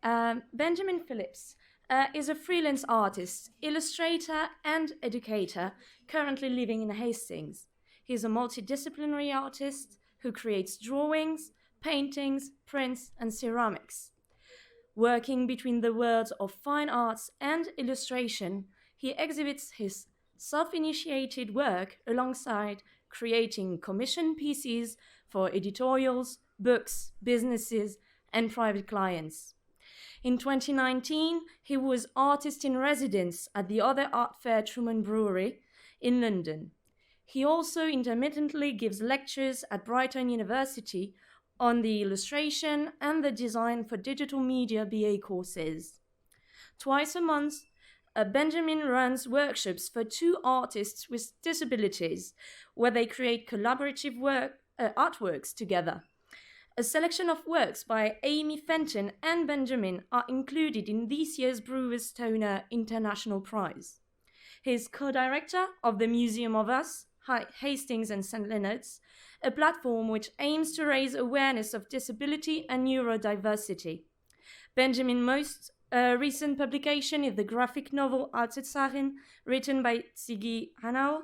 Benjamin Phillips is a freelance artist, illustrator, and educator currently living in Hastings. He is a multidisciplinary artist who creates drawings, paintings, prints, and ceramics. Working between the worlds of fine arts and illustration, he exhibits his self-initiated work alongside creating commission pieces for editorials, books, businesses, and private clients. In 2019, he was artist in residence at the Other Art Fair Truman Brewery in London. He also intermittently gives lectures at Brighton University on the illustration and the design for digital media BA courses. Twice a month, Benjamin runs workshops for two artists with disabilities, where they create collaborative artworks together. A selection of works by Amy Fenton and Benjamin are included in this year's Brewers Stoner International Prize. He is co-director of the Museum of Us, Hastings and St. Leonard's, a platform which aims to raise awareness of disability and neurodiversity. Benjamin's most recent publication is the graphic novel Outsetsarin, written by Ziggy Hanau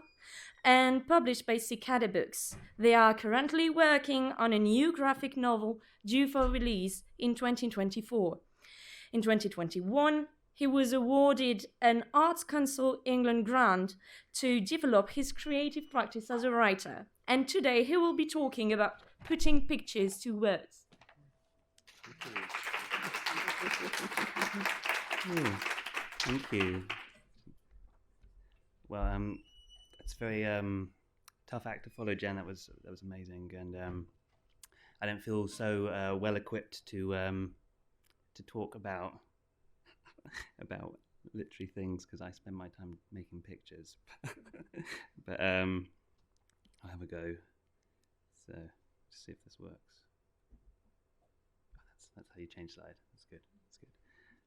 and published by Cicada Books. They are currently working on a new graphic novel due for release in 2024. In 2021, he was awarded an Arts Council England grant to develop his creative practice as a writer. And today he will be talking about putting pictures to words. Thank you. Well, it's a very tough act to follow, Jen. That was amazing, and I don't feel so well equipped to talk about literary things because I spend my time making pictures. But I'll have a go. So just see if this works. That's how you change slide. That's good.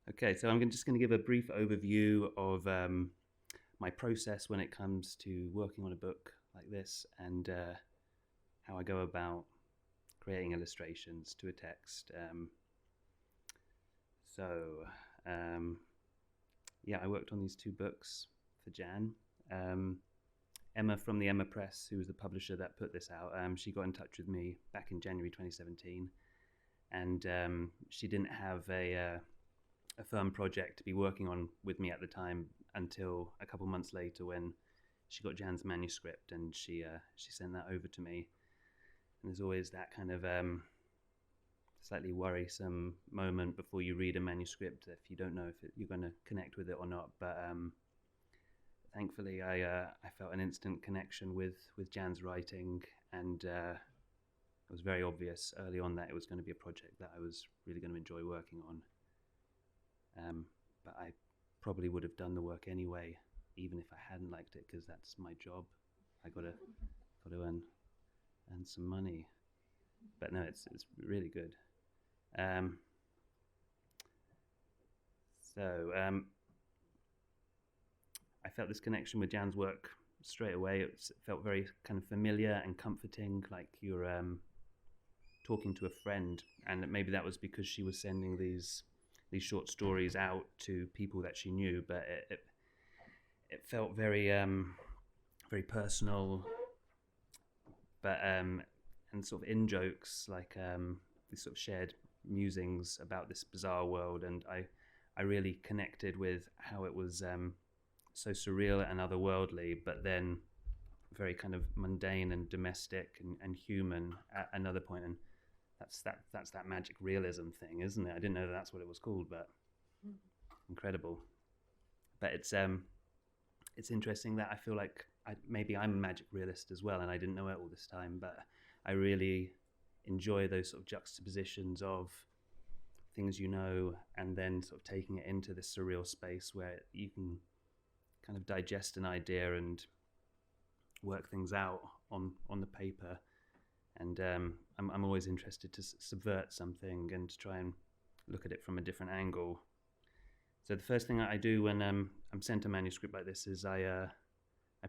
Okay, so I'm just going to give a brief overview of my process when it comes to working on a book like this, and how I go about creating illustrations to a text. I worked on these two books for Jan. Emma from the Emma Press, who was the publisher that put this out, she got in touch with me back in January 2017, and she didn't have a firm project to be working on with me at the time until a couple months later when she got Jan's manuscript, and she sent that over to me. And there's always that kind of slightly worrisome moment before you read a manuscript if you don't know if you're going to connect with it or not. But thankfully, I felt an instant connection with Jan's writing, and it was very obvious early on that it was going to be a project that I was really going to enjoy working on. But I probably would have done the work anyway, even if I hadn't liked it, because that's my job. I got to earn some money. But no, it's really good. I felt this connection with Jan's work straight away. It felt very kind of familiar and comforting, like you're talking to a friend. And maybe that was because she was sending these short stories out to people that she knew, but it felt very very personal, but and sort of in jokes, like these sort of shared musings about this bizarre world, and I really connected with how it was so surreal and otherworldly, but then very kind of mundane and domestic and human at another point. And that's that magic realism thing, isn't it? I didn't know that's what it was called, but incredible. But it's interesting that I feel like maybe I'm a magic realist as well, and I didn't know it all this time, but I really enjoy those sort of juxtapositions of things you know, and then sort of taking it into this surreal space where you can kind of digest an idea and work things out on the paper. And I'm always interested to subvert something and to try and look at it from a different angle. So the first thing I do when I'm sent a manuscript like this is I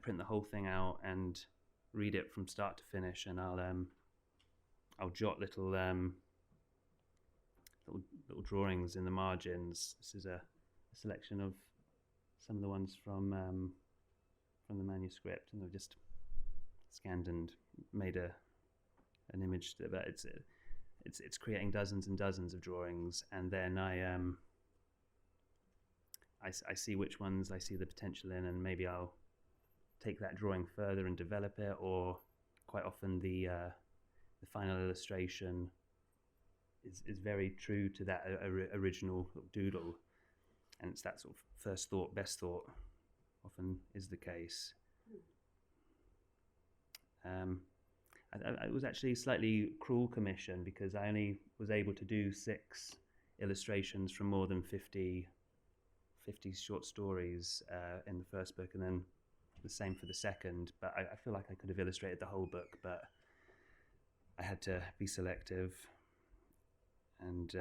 print the whole thing out and read it from start to finish, and I'll jot little little drawings in the margins. This is a selection of some of the ones from the manuscript, and I've just scanned and made an image. But it's creating dozens and dozens of drawings, and then I see which ones I see the potential in, and maybe I'll take that drawing further and develop it. Or quite often the final illustration is very true to that original doodle, and it's that sort of first thought, best thought often is the case. It was actually a slightly cruel commission because I only was able to do 6 illustrations from more than 50 short stories in the first book, and then the same for the second. But I feel like I could have illustrated the whole book, but I had to be selective, and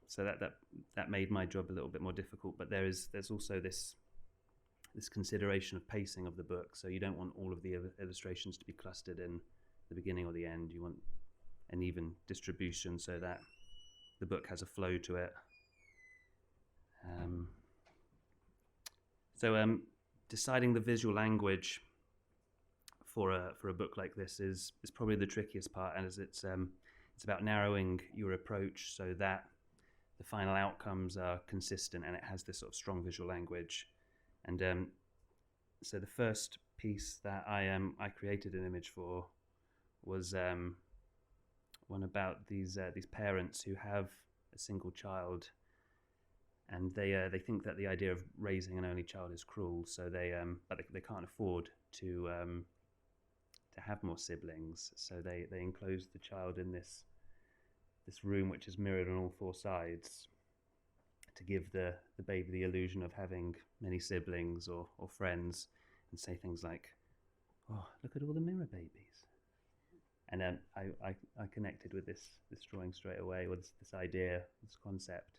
so that made my job a little bit more difficult. But there's also this consideration of pacing of the book, so you don't want all of the illustrations to be clustered in the beginning or the end. You want an even distribution so that the book has a flow to it. So deciding the visual language for a book like this is probably the trickiest part, and as it's about narrowing your approach so that the final outcomes are consistent and it has this sort of strong visual language. And so the first piece that I created an image for was one about these parents who have a single child, and they think that the idea of raising an only child is cruel. So but they can't afford to have more siblings. So they enclose the child in this room which is mirrored on all 4 sides to give the baby the illusion of having many siblings or friends, and say things like, "Oh, look at all the mirror babies." And I connected with this drawing straight away, with this idea, this concept.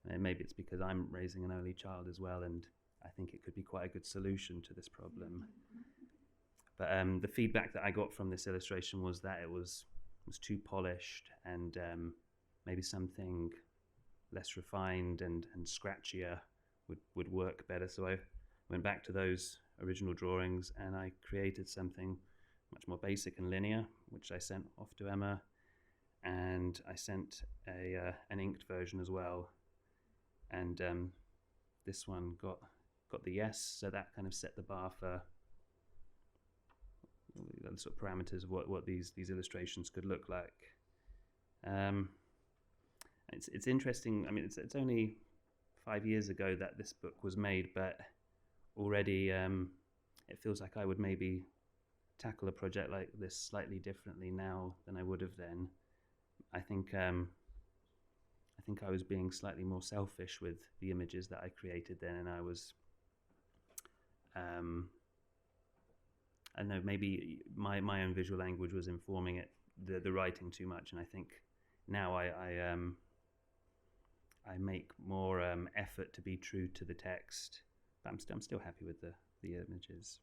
And maybe it's because I'm raising an only child as well, and I think it could be quite a good solution to this problem. But the feedback that I got from this illustration was that it was too polished, and maybe something less refined and scratchier would work better. So I went back to those original drawings and I created something much more basic and linear, which I sent off to Emma, and I sent an inked version as well. And this one got the yes, so that kind of set the bar for the sort of parameters of what these illustrations could look like. It's interesting. I mean, it's only 5 years ago that this book was made, but already it feels like I would maybe tackle a project like this slightly differently now than I would have then. I think I was being slightly more selfish with the images that I created then, and I was I don't know, maybe my own visual language was informing it, the writing too much, and I think now I make more effort to be true to the text, but I'm still happy with the images.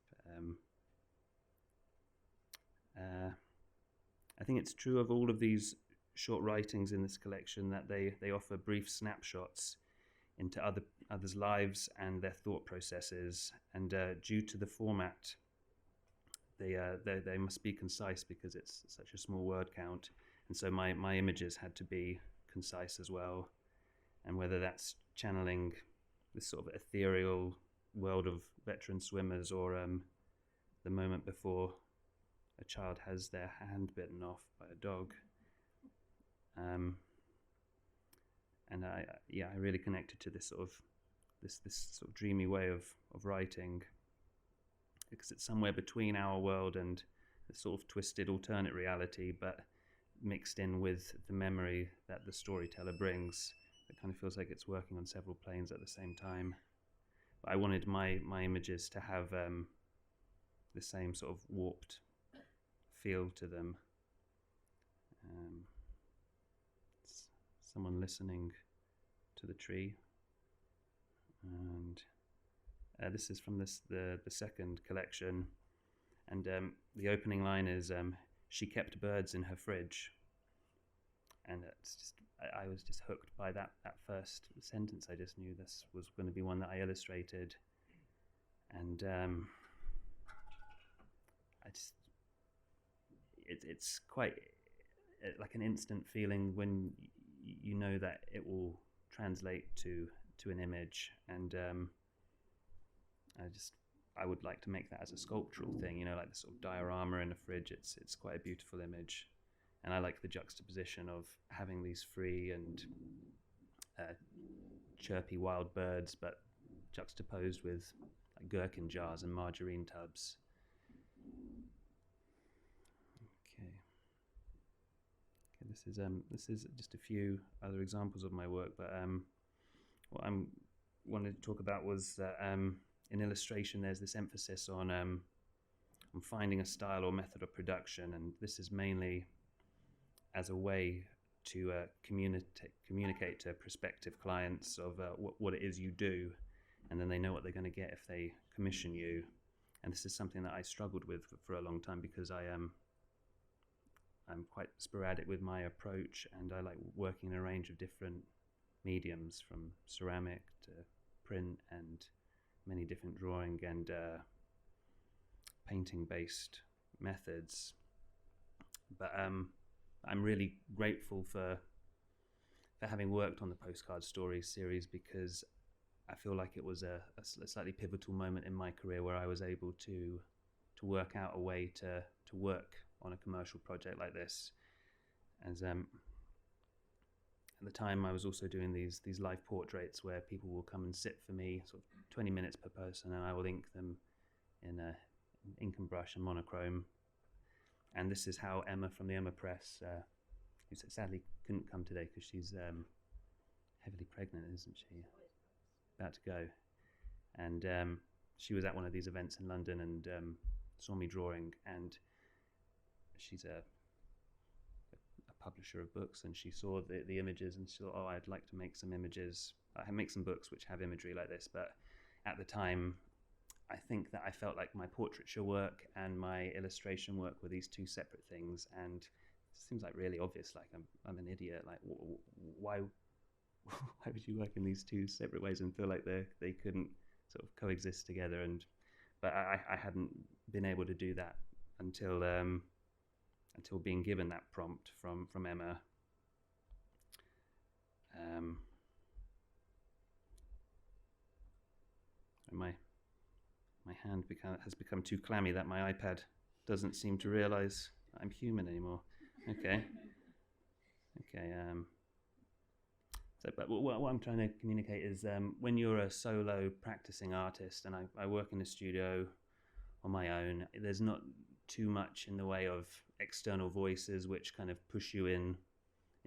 I think it's true of all of these short writings in this collection that they offer brief snapshots into others' lives and their thought processes, and due to the format, they must be concise because it's such a small word count, and so my images had to be concise as well. And whether that's channeling this sort of ethereal world of veteran swimmers, or the moment before a child has their hand bitten off by a dog, and I really connected to this sort of dreamy way of writing, because it's somewhere between our world and a sort of twisted alternate reality, but mixed in with the memory that the storyteller brings. It kind of feels like it's working on several planes at the same time. But I wanted my images to have the same sort of warped feel to them. Someone listening to the tree, and this is from the second collection, and the opening line is "She kept birds in her fridge," and it's just I was just hooked by that first sentence. I just knew this was going to be one that I illustrated, and it's quite like an instant feeling when you know that it will translate to an image, and I would like to make that as a sculptural thing, you know, like the sort of diorama in a fridge. It's quite a beautiful image, and I like the juxtaposition of having these free and chirpy wild birds, but juxtaposed with like gherkin jars and margarine tubs. Okay, this is just a few other examples of my work, but what I wanted to talk about was that in illustration there's this emphasis on finding a style or method of production, and this is mainly as a way to communicate to prospective clients of what it is you do, and then they know what they're going to get if they commission you. And this is something that I struggled with for a long time, because I'm quite sporadic with my approach, and I like working in a range of different mediums, from ceramic to print and many different drawing and painting based methods. But I'm really grateful for having worked on the Postcard Stories series, because I feel like it was a slightly pivotal moment in my career where I was able to work out a way to work on a commercial project like this. As at the time I was also doing these live portraits where people will come and sit for me, sort of 20 minutes per person, and I will ink them in ink and brush and monochrome. And this is how Emma from the Emma Press, who sadly couldn't come today because she's heavily pregnant, isn't she? About to go. And she was at one of these events in London and saw me drawing, and she's a publisher of books, and she saw the images and she thought, oh, I'd like to make some images. I make some books which have imagery like this. But at the time, I think that I felt like my portraiture work and my illustration work were these two separate things, and it seems like really obvious, like I'm an idiot, like why would you work in these two separate ways and feel like they couldn't sort of coexist together? But I hadn't been able to do that until being given that prompt from Emma. My hand has become too clammy that my iPad doesn't seem to realize I'm human anymore. Okay. But what I'm trying to communicate is when you're a solo practicing artist, and I work in a studio on my own, there's not too much in the way of external voices which kind of push you in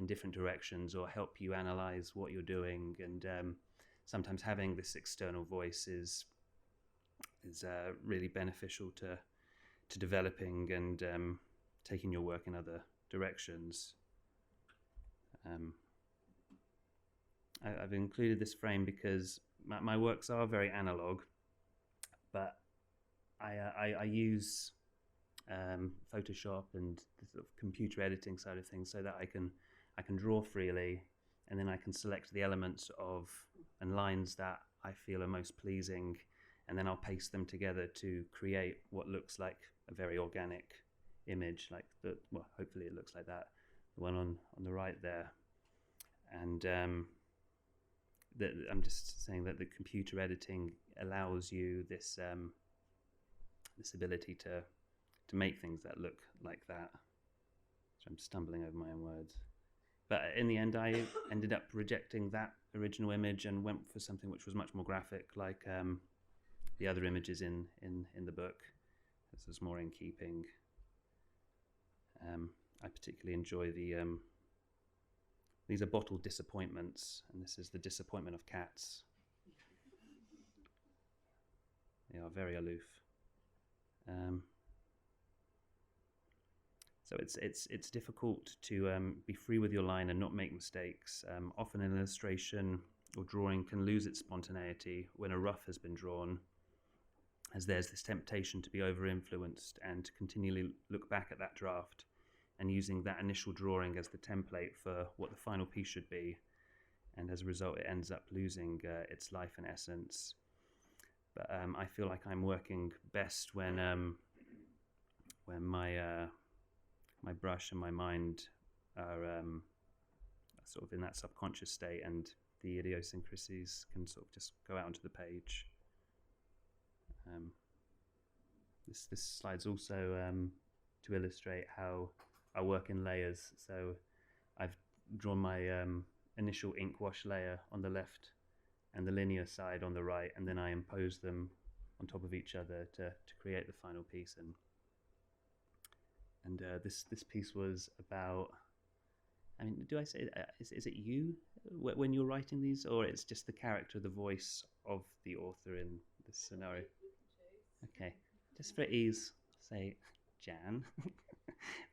different directions or help you analyze what you're doing. And sometimes having this external voice is really beneficial to developing and taking your work in other directions. I've included this frame because my works are very analog, but I use Photoshop and the sort of computer editing side of things so that I can draw freely, and then I can select the elements and lines that I feel are most pleasing, and then I'll paste them together to create what looks like a very organic image, like hopefully it looks like that, the one on the right there. And I'm just saying that the computer editing allows you this ability to make things that look like that. So I'm stumbling over my own words. But in the end, I ended up rejecting that original image and went for something which was much more graphic, like the other images in the book. This is more in keeping. I particularly enjoy these are bottled disappointments, and this is the disappointment of cats. They are very aloof. So it's difficult to be free with your line and not make mistakes. Often an illustration or drawing can lose its spontaneity when a rough has been drawn, as there's this temptation to be over-influenced and to continually look back at that draft and using that initial drawing as the template for what the final piece should be. And as a result, it ends up losing its life and essence. But I feel like I'm working best when my my brush and my mind are sort of in that subconscious state, and the idiosyncrasies can sort of just go out onto the page. This slide's also to illustrate how I work in layers. So I've drawn my initial ink wash layer on the left and the linear side on the right, and then I impose them on top of each other to create the final piece. And this piece was about, I mean, do I say, is it you when you're writing these, or it's just the character, the voice of the author in this scenario? Okay, just for ease, say Jan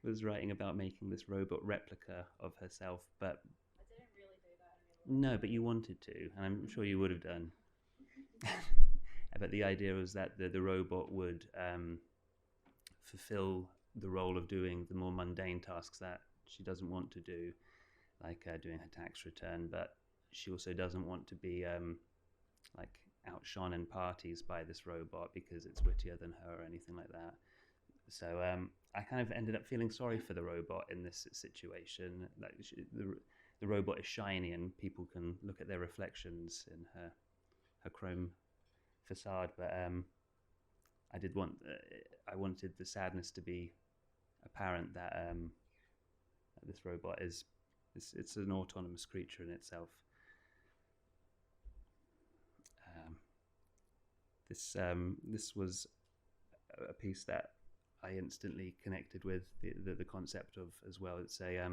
was writing about making this robot replica of herself, but I didn't really do that anymore. no, but you wanted to, and I'm sure you would have done. But the idea was that the robot would fulfill the role of doing the more mundane tasks that she doesn't want to do, like doing her tax return, but she also doesn't want to be like outshone in parties by this robot because it's wittier than her or anything like that. So I kind of ended up feeling sorry for the robot in this situation. Like the robot is shiny and people can look at their reflections in her chrome facade, but I did want I wanted the sadness to be apparent that this robot it's an autonomous creature in itself. This was a piece that I instantly connected with the concept of as well. It's a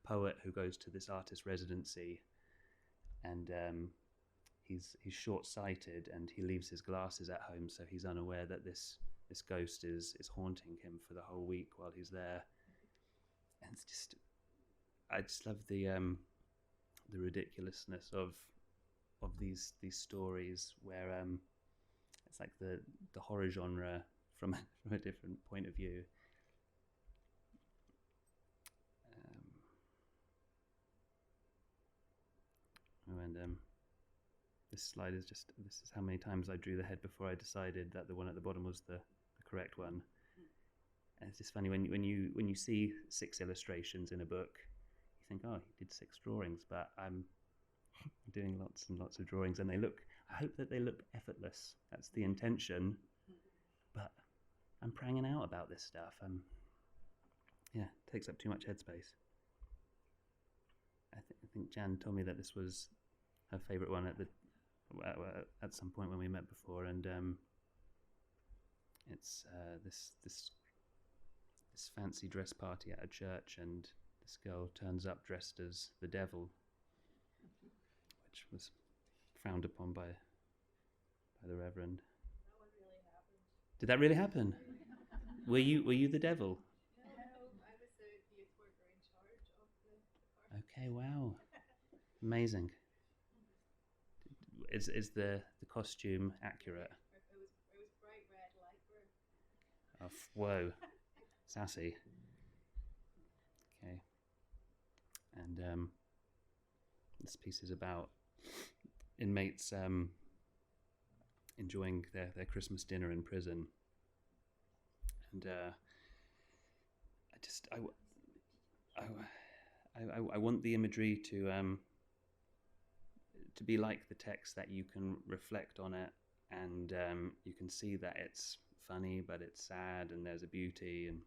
poet who goes to this artist residency, and he's short-sighted, and he leaves his glasses at home, so he's unaware that this ghost is haunting him for the whole week while he's there. And it's just, I just love the ridiculousness of these stories where it's like the horror genre from a different point of view. This slide is just, this is how many times I drew the head before I decided that the one at the bottom was the correct one. And it's just funny when you see 6 illustrations in a book, you think, oh, he did 6 drawings, but I'm doing lots and lots of drawings, and I hope that they look effortless. That's the intention, but I'm pranging out about this stuff. Yeah, it takes up too much headspace. I think Jan told me that this was her favourite one at some point when we met before, and it's this fancy dress party at a church, and this girl turns up dressed as the devil, which was frowned upon by the Reverend. That one really happened. Did that really happen? Were you the devil? No, I was the youth worker in charge of the party. Okay, wow, amazing. Is the costume accurate? It was bright red, light blue. Oh, whoa, sassy. Okay, and this piece is about inmates enjoying their Christmas dinner in prison, and I want the imagery to be like the text, that you can reflect on it, and you can see that it's funny, but it's sad, and there's a beauty. And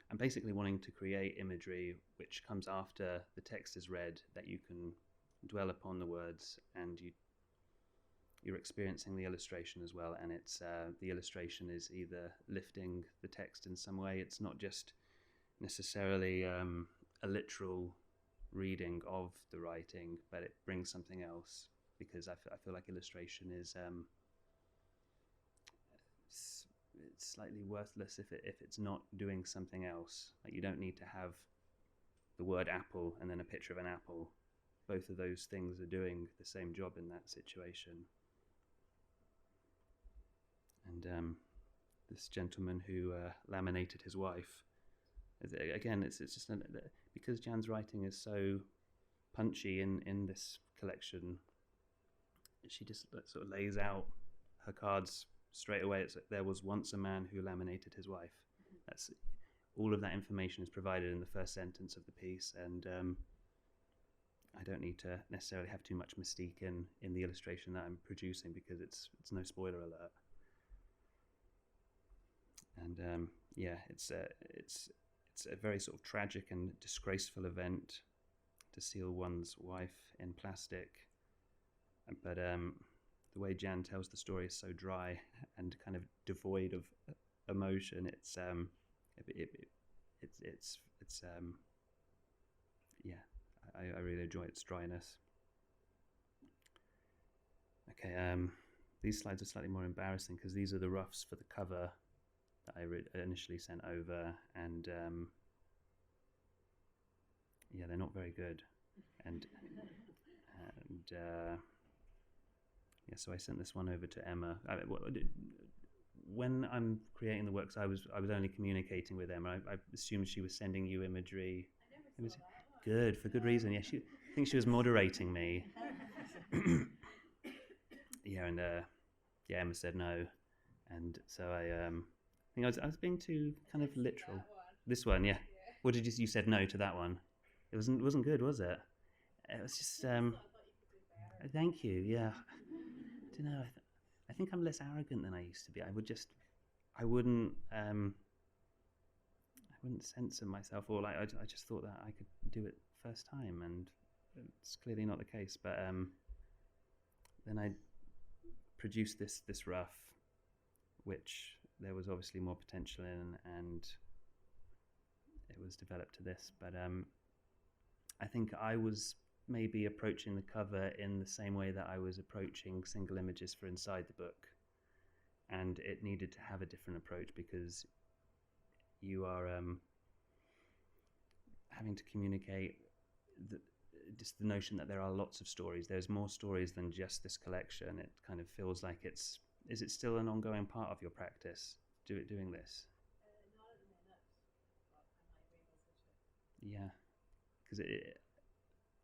I'm basically wanting to create imagery which comes after the text is read, that you can dwell upon the words, and you're experiencing the illustration as well. And it's the illustration is either lifting the text in some way. It's not just necessarily a literal reading of the writing, but it brings something else, because I feel like illustration is it's slightly worthless if it's not doing something else. Like, you don't need to have the word apple and then a picture of an apple. Both of those things are doing the same job in that situation. And this gentleman who laminated his wife again, it's just because Jan's writing is so punchy in this collection. She just sort of lays out her cards straight away. It's like, there was once a man who laminated his wife. That's all of that information is provided in the first sentence of the piece, and I don't need to necessarily have too much mystique in the illustration that I'm producing, because it's no spoiler alert. And it's a very sort of tragic and disgraceful event to seal one's wife in plastic, but the way Jan tells the story is so dry and kind of devoid of emotion. I really enjoy its dryness. Okay, these slides are slightly more embarrassing because these are the roughs for the cover that I initially sent over, and they're not very good, and so I sent this one over to Emma. When I'm creating the works, I was only communicating with Emma. I assumed she was sending you imagery. It was good, for good reason. Yeah, I think she was moderating me. Emma said no, and so I think I was being too kind of literal. This one, yeah. What did you said no to that one? It wasn't good, was it? It was just thank you. Yeah, I don't know. I think I'm less arrogant than I used to be. I wouldn't censor myself, or I just thought that I could do it first time, and it's clearly not the case. But then I produced this rough, which there was obviously more potential in, and it was developed to this. But I think I was maybe approaching the cover in the same way that I was approaching single images for inside the book, and it needed to have a different approach because you are having to communicate just the notion that there are lots of stories. There's more stories than just this collection. It kind of feels like is it still an ongoing part of your practice doing this? Not at the minute, but I might revisit it. Yeah, because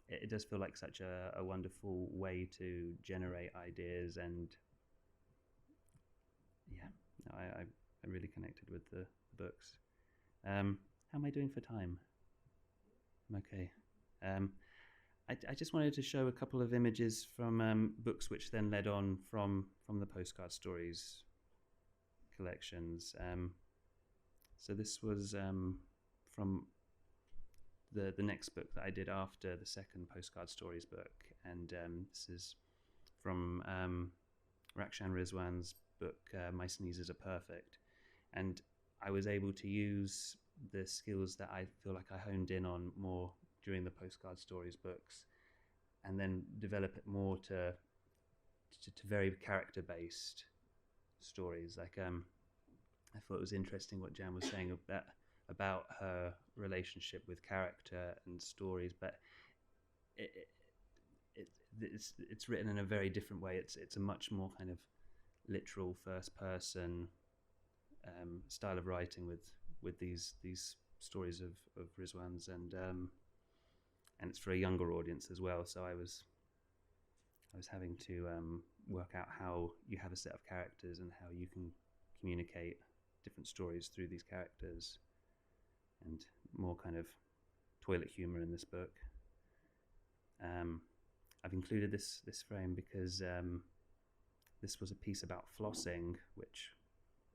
it does feel like such a wonderful way to generate ideas, and I really connected with the books. How am I doing for time? I'm okay. I just wanted to show a couple of images from books which then led on from the postcard stories collections. So this was from the next book that I did after the second postcard stories book, and this is from Rakshan Rizwan's book My Sneezes Are Perfect, and I was able to use the skills that I feel like I honed in on more during the postcard stories books, and then develop it more to very character-based stories. Like I thought it was interesting what Jan was saying about her relationship with character and stories, but it's written in a very different way. It's a much more kind of literal first person style of writing with these stories of Rizwan's, and it's for a younger audience as well. So I was having to work out how you have a set of characters and how you can communicate different stories through these characters, and more kind of toilet humor in this book. I've included this frame because this was a piece about flossing, which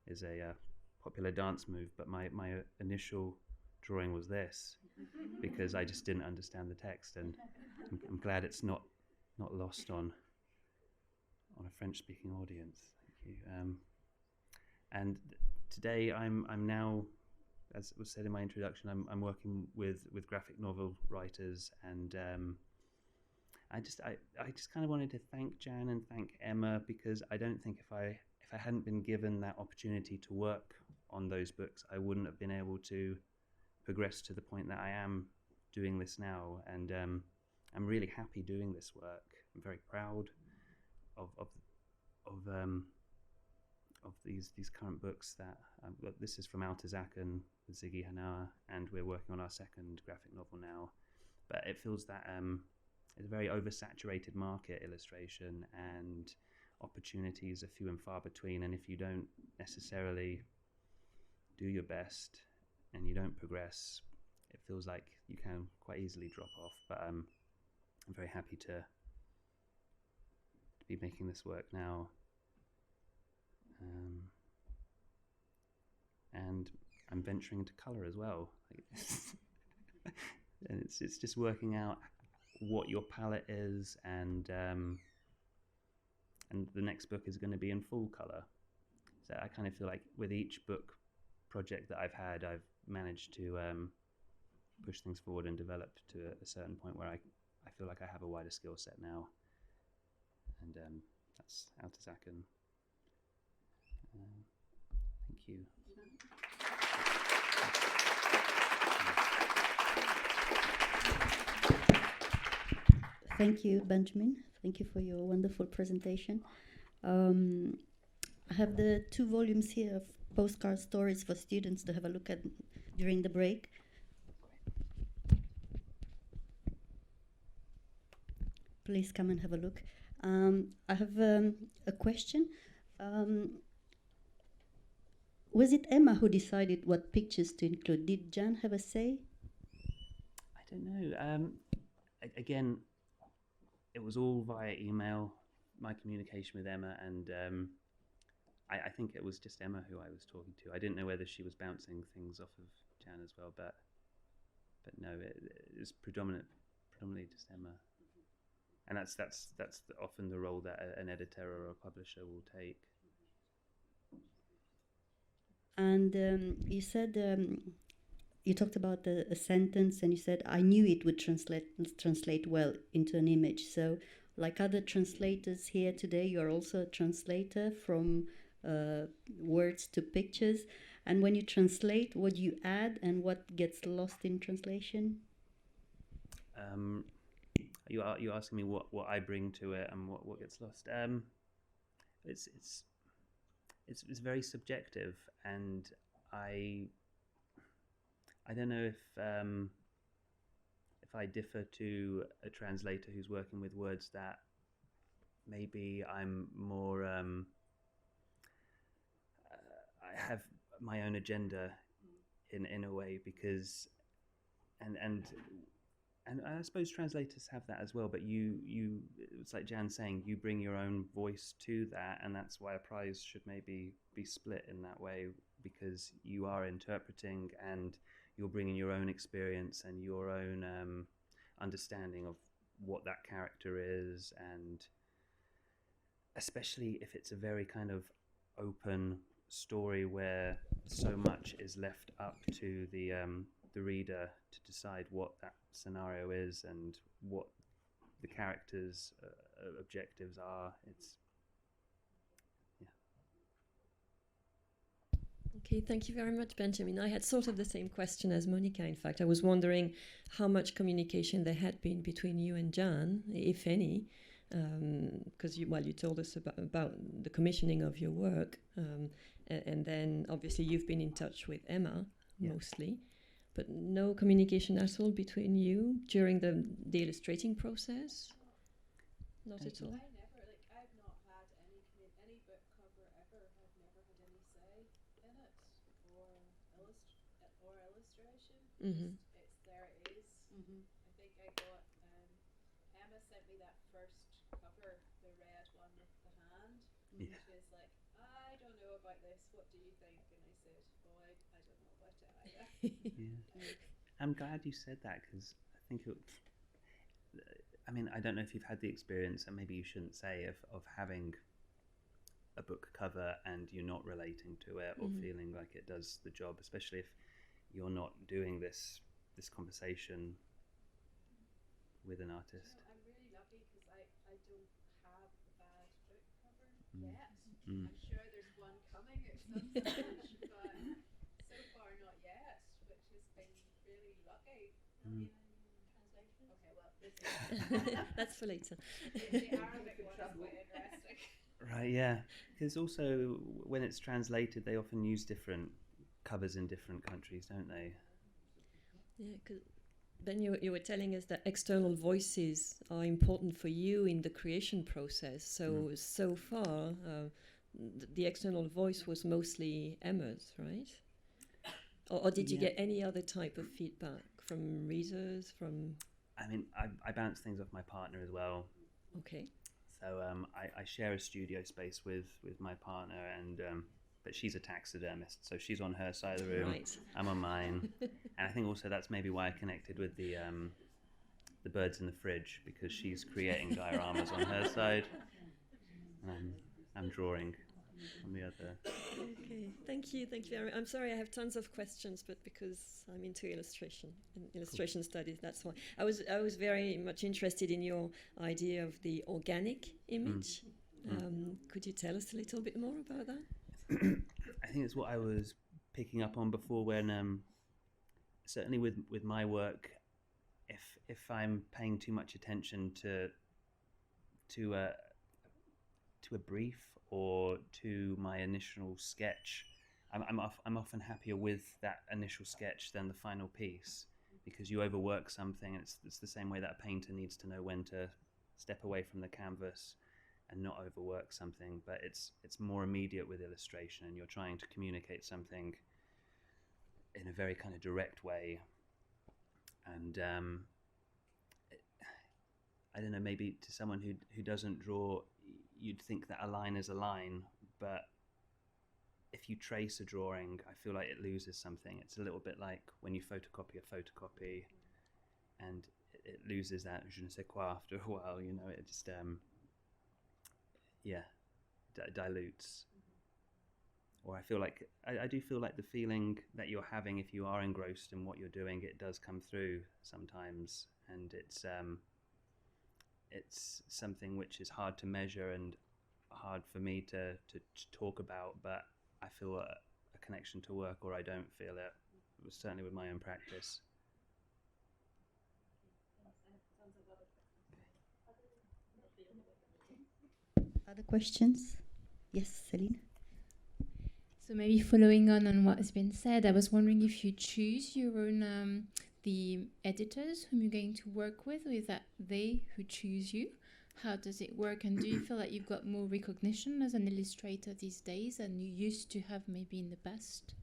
is a popular dance move, but my initial drawing was this because I just didn't understand the text, and I'm glad it's not lost on a French-speaking audience. Thank you. And today I'm now, as was said in my introduction, I'm working with graphic novel writers, and I just kind of wanted to thank Jan and thank Emma, because I don't think if I hadn't been given that opportunity to work on those books, I wouldn't have been able to progress to the point that I am doing this now. And I'm really happy doing this work. I'm very proud of of these current books that this is from Altazaken with Ziggy Hanawa, and we're working on our second graphic novel now. But it feels that it's a very oversaturated market, illustration, and opportunities are few and far between. And if you don't necessarily do your best and you don't progress, it feels like you can quite easily drop off. But I'm very happy to be making this work now. And I'm venturing into colour as well. And it's just working out what your palette is, and the next book is going to be in full colour. So I kind of feel like with each book project that I've had, I've managed to push things forward and develop to a certain point where I feel like I have a wider skill set now. And that's Altazaken. Thank you. Thank you, Benjamin. Thank you for your wonderful presentation. I have the 2 volumes here of postcard stories for students to have a look at during the break. Please come and have a look. I have a question. Was it Emma who decided what pictures to include? Did Jan have a say? I don't know. Again, it was all via email, my communication with Emma, and I think it was just Emma who I was talking to. I didn't know whether she was bouncing things off of Jan as well, but no, it was predominantly just Emma. And that's often the role that an editor or a publisher will take. And you said you talked about a sentence, and you said, "I knew it would translate well into an image." So, like other translators here today, you are also a translator from words to pictures. And when you translate, what do you add, and what gets lost in translation? You're asking me what I bring to it and what gets lost. It's very subjective, and I don't know if I differ to a translator who's working with words that maybe I'm more I have my own agenda in a way, because and I suppose translators have that as well, but you it's like Jan saying, you bring your own voice to that, and that's why a prize should maybe be split in that way, because you are interpreting and you're bringing your own experience and your own understanding of what that character is, and especially if it's a very kind of open story where so much is left up to the reader to decide what that scenario is and what the characters' objectives are. Okay, thank you very much, Benjamin. I had sort of the same question as Monica. In fact, I was wondering how much communication there had been between you and Jan, if any, because you told us about the commissioning of your work, and then obviously you've been in touch with Emma mostly. But no communication at all between you during the illustrating process? Not at all? I've not had any book cover ever. I've never had any say in it or illustration. Mm-hmm. It's there it is. Mm-hmm. I think I got Emma sent me that first cover, the red one with the hand. Yeah. She was like, "I don't know about this. What do you think?" And I said, "Oh, I don't know about it either." Yeah. I'm glad you said that, because I think I don't know if you've had the experience, and maybe you shouldn't say, of having a book cover and you're not relating to it or feeling like it does the job, especially if you're not doing this conversation with an artist. I'm really lucky because I don't have a bad book cover yet. I'm sure there's one coming at some stage, but so far not yet, which has been really lucky. Translation. Okay, well, this is That's for later. the Arabic one is quite interesting. Right, yeah. because also when it's translated, they often use different covers in different countries, don't they? Yeah, because then you were telling us that external voices are important for you in the creation process. So far, the external voice was mostly Emma's, right? Or did you get any other type of feedback from readers? I mean, I bounce things off my partner as well. Okay. So I share a studio space with my partner, and but she's a taxidermist, so she's on her side of the room. Right. I'm on mine, and I think also that's maybe why I connected with the birds in the fridge, because she's creating dioramas on her side, and I'm drawing on the other. Okay, thank you very much. I'm sorry I have tons of questions, but because I'm into illustration and illustration studies, that's why. I was very much interested in your idea of the organic image. Could you tell us a little bit more about that? I think it's what I was picking up on before, when certainly with my work, if I'm paying too much attention to a brief or to my initial sketch, I'm often happier with that initial sketch than the final piece, because you overwork something, and it's the same way that a painter needs to know when to step away from the canvas and not overwork something. But it's more immediate with illustration, and you're trying to communicate something in a very kind of direct way. And I don't know, maybe to someone who doesn't draw, you'd think that a line is a line, but if you trace a drawing, I feel like it loses something. It's a little bit like when you photocopy a photocopy, and it loses that je ne sais quoi after a while, you know, it just dilutes. Or I feel like I do feel like the feeling that you're having if you are engrossed in what you're doing, it does come through sometimes, and it's something which is hard to measure and hard for me to talk about, but I feel a connection to work, or I don't feel it. It was certainly with my own practice. Other questions? Yes, Celine? So maybe following on what has been said, I was wondering if you choose your own, the editors whom you're going to work with, or is that they who choose you? How does it work? And do you feel like you've got more recognition as an illustrator these days than you used to have maybe in the past?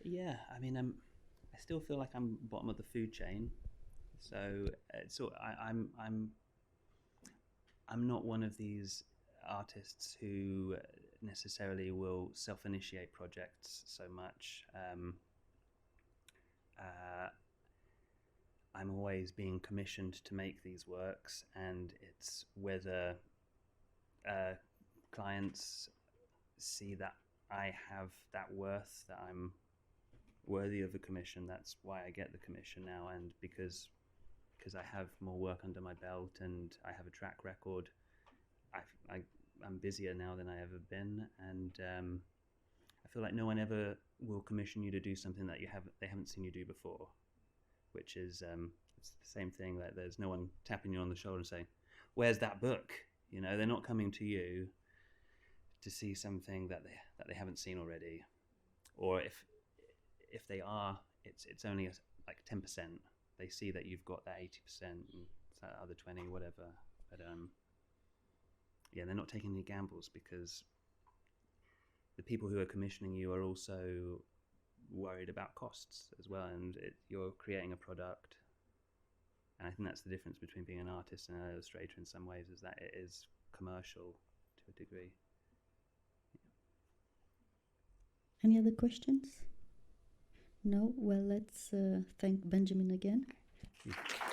Yeah, I mean, I still feel like I'm bottom of the food chain. So I'm not one of these artists who necessarily will self-initiate projects so much. I'm always being commissioned to make these works, and it's whether clients see that I have that worth, that I'm worthy of a commission. That's why I get the commission now, and because I have more work under my belt and I have a track record, I'm busier now than I ever been, and I feel like no one ever will commission you to do something that they haven't seen you do before, which is it's the same thing. Like, there's no one tapping you on the shoulder and saying, "Where's that book?" You know, they're not coming to you to see something that they haven't seen already, or if they are, it's only like 10%. They see that you've got that 80% and that other 20, whatever. But yeah, they're not taking any gambles, because the people who are commissioning you are also worried about costs as well, and you're creating a product. And I think that's the difference between being an artist and an illustrator in some ways, is that it is commercial to a degree. Yeah. Any other questions? No? Well, let's thank Benjamin again. Thank you.